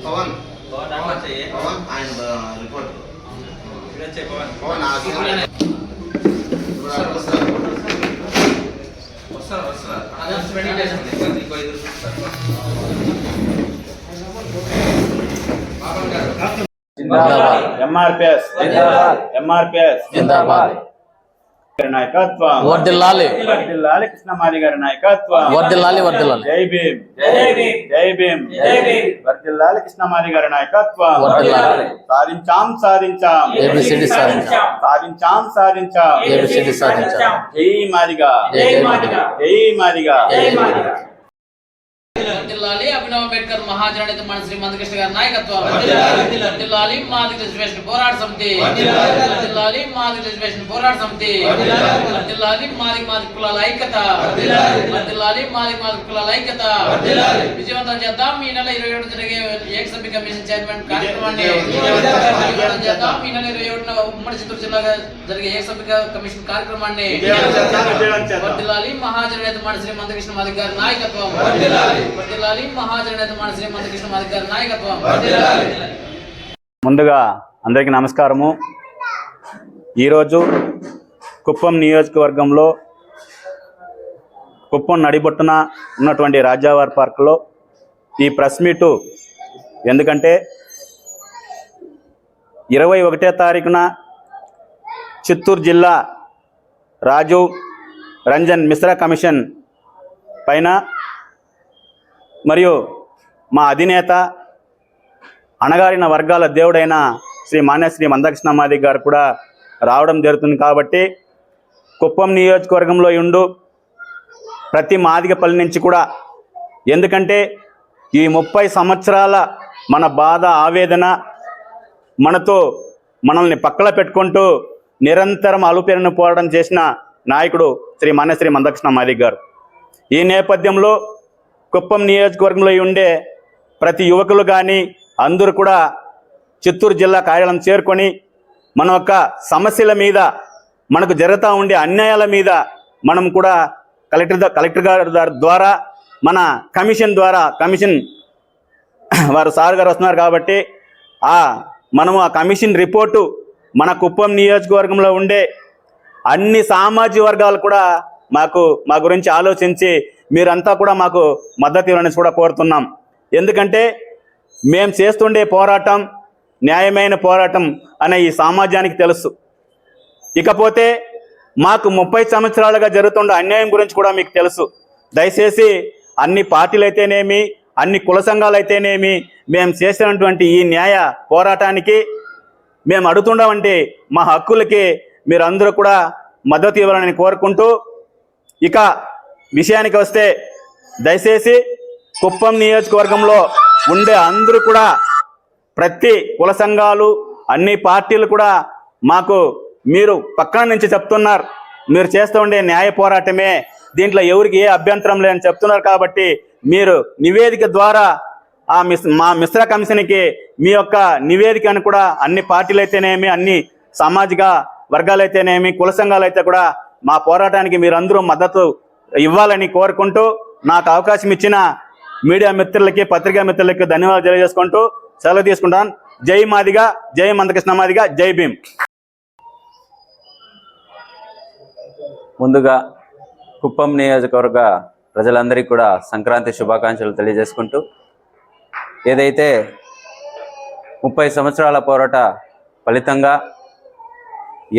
పవన్ ఆయన రిపోర్ట్ పవన్ ఎంఆర్పిఎస్ జిందాబాద్ నాయకత్వం వర్ధిల్లాలి వర్ధిల్లాలి కృష్ణమాది గారి నాయకత్వం వర్ధిల్లాలి వర్ధిల్లాలి జై భీమ్ జై భీమ్ వర్ధిల్లాలి కృష్ణమాది గారి నాయకత్వం వర్ధిల్లాలి సాధించాం ఏబిసిడి సాధించాం ఏబిసిడి సాధించాం జై మాదిగా జై మాదిగా జై మాదిగా వర్ధిల్లాలి అభినవ్ అంబేద్కర్ మహాజననేత మన శ్రీ మందకృష్ణ గారి నాయకత్వం వర్ధిల్లాలి మాదిగ రిజర్వేషన్ పోరాట సమితి వర్ధిల్లాలి మాదిగ రిజర్వేషన్ పోరాట సమితి వర్ధిల్లాలి మాదిగ కులాల ఐక్యత వర్ధిల్లాలి మాదిగ కులాల ఐక్యత విజయవంతం చేద్దాం ఈ నెల 27 జరిగే ఏకసభ్య కమిషన్ చైర్మన్ కార్యక్రమాన్ని విజయవంతం చేద్దాం ఈ నెల 27న ఉమ్మడి చిత్తూరు జిల్లాగా జరిగే ఏకసభ్య కమిషన్ కార్యక్రమాన్ని వర్ధిల్లాలి మహాజననేత మన శ్రీ మందకృష్ణ మాదిగ గారి నాయకత్వం వర్ధిల్లాలి మహాజననేత మన శ్రీ మందకృష్ణ మాదిగ గారి నాయకత్వం ముందుగా అందరికీ నమస్కారము. ఈరోజు కుప్పం నియోజకవర్గంలో కుప్పం నడిబొట్టున ఉన్నటువంటి రాజావారి పార్కులో ఈ ప్రెస్ మీటు ఎందుకంటే 21వ తారీఖున చిత్తూరు జిల్లా రాజీవ్ రంజన్ మిశ్రా కమిషన్ పైన మరియు మా అధినేత అణగారిన వర్గాల దేవుడైన శ్రీ మాన్యశ్రీ మందకృష్ణ మాదిగ గారు కూడా రావడం జరుగుతుంది. కాబట్టి కుప్పం నియోజకవర్గంలో ఉండు ప్రతి మాదిగపల్లి నుంచి కూడా, ఎందుకంటే ఈ 30 సంవత్సరాల మన బాధ ఆవేదన మనతో మనల్ని పక్కన పెట్టుకుంటూ నిరంతరం అలుపెరను పోరాటం చేసిన నాయకుడు శ్రీ మాన్యశ్రీ మందకృష్ణ మాదిగ గారు. ఈ నేపథ్యంలో కుప్పం నియోజకవర్గంలో ఉండే ప్రతి యువకులు కానీ అందరూ కూడా చిత్తూరు జిల్లా కార్యాలయం చేరుకొని మన యొక్క సమస్యల మీద, మనకు జరుగుతూ ఉండే అన్యాయాల మీద మనం కూడా కలెక్టర్ గారి ద్వారా మన కమిషన్ వారు సార్ గారు వస్తున్నారు కాబట్టి మనము ఆ కమిషన్ రిపోర్టు మన కుప్పం నియోజకవర్గంలో ఉండే అన్ని సామాజిక వర్గాలు కూడా మా గురించి ఆలోచించి మీరంతా కూడా మాకు మద్దతు ఇవ్వాలని కూడా కోరుతున్నాం. ఎందుకంటే మేము చేస్తుండే పోరాటం న్యాయమైన పోరాటం అనే ఈ సమాజానికి తెలుసు. ఇకపోతే మాకు 30 సంవత్సరాలుగా జరుగుతున్న అన్యాయం గురించి కూడా మీకు తెలుసు. దయచేసి అన్ని పార్టీలు అయితేనేమి, అన్ని కుల సంఘాలు అయితేనేమి, మేము చేసినటువంటి ఈ న్యాయ పోరాటానికి, మేము అడుగుతుండవంటే మా హక్కులకి మీరందరూ కూడా మద్దతు ఇవ్వాలని కోరుకుంటూ, ఇక విషయానికి వస్తే దయచేసి కుప్పం నియోజకవర్గంలో ఉండే అందరూ కూడా ప్రతి కుల సంఘాలు, అన్ని పార్టీలు కూడా మాకు మీరు పక్కన నుంచి చెప్తున్నారు, మీరు చేస్తూ ఉండే న్యాయ పోరాటమే, దీంట్లో ఎవరికి ఏ అభ్యంతరం లేదని చెప్తున్నారు. కాబట్టి మీరు నివేదిక ద్వారా మా మిశ్రా కమిషన్కి మీ యొక్క నివేదికను కూడా అన్ని పార్టీలు అయితేనేమి, అన్ని సామాజిక వర్గాలైతేనేమి, కుల సంఘాలు అయితే కూడా మా పోరాటానికి మీరందరూ మద్దతు ఇవ్వాలని కోరుకుంటూ, నాకు అవకాశం ఇచ్చిన మీడియా మిత్రులకి, పత్రికా మిత్రులకి ధన్యవాదాలు తెలియజేసుకుంటూ సెలవు తీసుకుంటాను. జై మాదిగ, జై మందకృష్ణ మాదిగ, జై భీమ్. ముందుగా కుప్పం నియోజకవర్గ ప్రజలందరికీ కూడా సంక్రాంతి శుభాకాంక్షలు తెలియజేసుకుంటూ, ఏదైతే 30 సంవత్సరాల పోరాట ఫలితంగా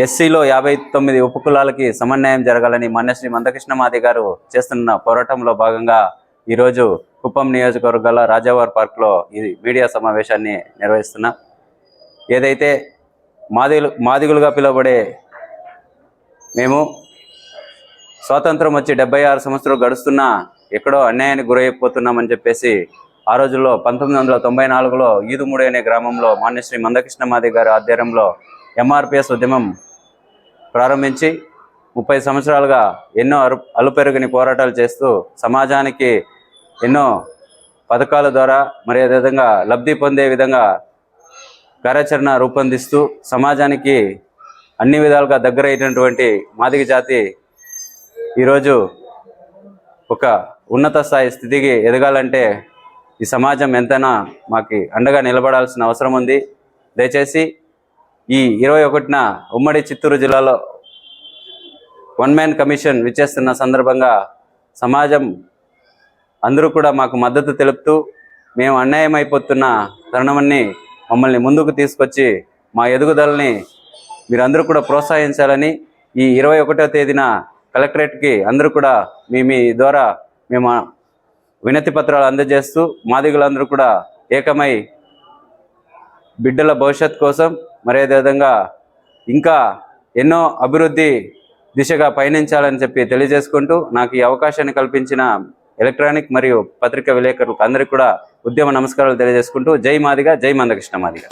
ఎస్సీలో 59 ఉపకులాలకి సమన్వయం జరగాలని మాన్యశ్రీ మందకృష్ణ మాదిగ గారు చేస్తున్న పోరాటంలో భాగంగా ఈరోజు కుప్పం నియోజకవర్గాల రాజావారి పార్క్లో ఈ మీడియా సమావేశాన్ని నిర్వహిస్తున్నాం. ఏదైతే మాదిగులుగా పిలువబడే మేము స్వాతంత్రం వచ్చి 76 సంవత్సరాలు గడుస్తున్నా ఎక్కడో అన్యాయానికి గురైపోతున్నామని చెప్పేసి ఆ రోజుల్లో 1994లో ఈదుమూడి అనే గ్రామంలో మాన్యశ్రీ మందకృష్ణ మాదిగ గారి ఆధ్వర్యంలో ఎంఆర్పిఎస్ ఉద్యమం ప్రారంభించి 30 సంవత్సరాలుగా ఎన్నో అలుపెరుగని పోరాటాలు చేస్తూ సమాజానికి ఎన్నో పథకాల ద్వారా మరి అదేవిధంగా లబ్ధి పొందే విధంగా కార్యాచరణ రూపొందిస్తూ సమాజానికి అన్ని విధాలుగా దగ్గర అయినటువంటి మాదిగ జాతి ఈరోజు ఒక ఉన్నత స్థాయి స్థితికి ఎదగాలంటే ఈ సమాజం ఎంతైనా మాకు అండగా నిలబడాల్సిన అవసరం ఉంది. దయచేసి ఈ 21న ఉమ్మడి చిత్తూరు జిల్లాలో వన్ మ్యాన్ కమిషన్ విచ్చేస్తున్న సందర్భంగా సమాజం అందరూ కూడా మాకు మద్దతు తెలుపుతూ మేము అన్యాయం అయిపోతున్న తరుణమని మమ్మల్ని ముందుకు తీసుకొచ్చి మా ఎదుగుదలని మీరందరూ కూడా ప్రోత్సహించాలని ఈ 21వ తేదీన కలెక్టరేట్కి అందరూ కూడా మీ ద్వారా మేము వినతి పత్రాలు అందజేస్తూ మాదిగలందరూ కూడా ఏకమై బిడ్డల భవిష్యత్ కోసం మరి అదేవిధంగా ఇంకా ఎన్నో అభివృద్ధి దిశగా పయనించాలని చెప్పి తెలియజేసుకుంటూ నాకు ఈ అవకాశాన్ని కల్పించిన ఎలక్ట్రానిక్ మరియు పత్రికా విలేకరులకు అందరికీ కూడా ఉద్యమ నమస్కారాలు తెలియజేసుకుంటూ జై మాదిగ, జై మందకృష్ణ మాదిగ.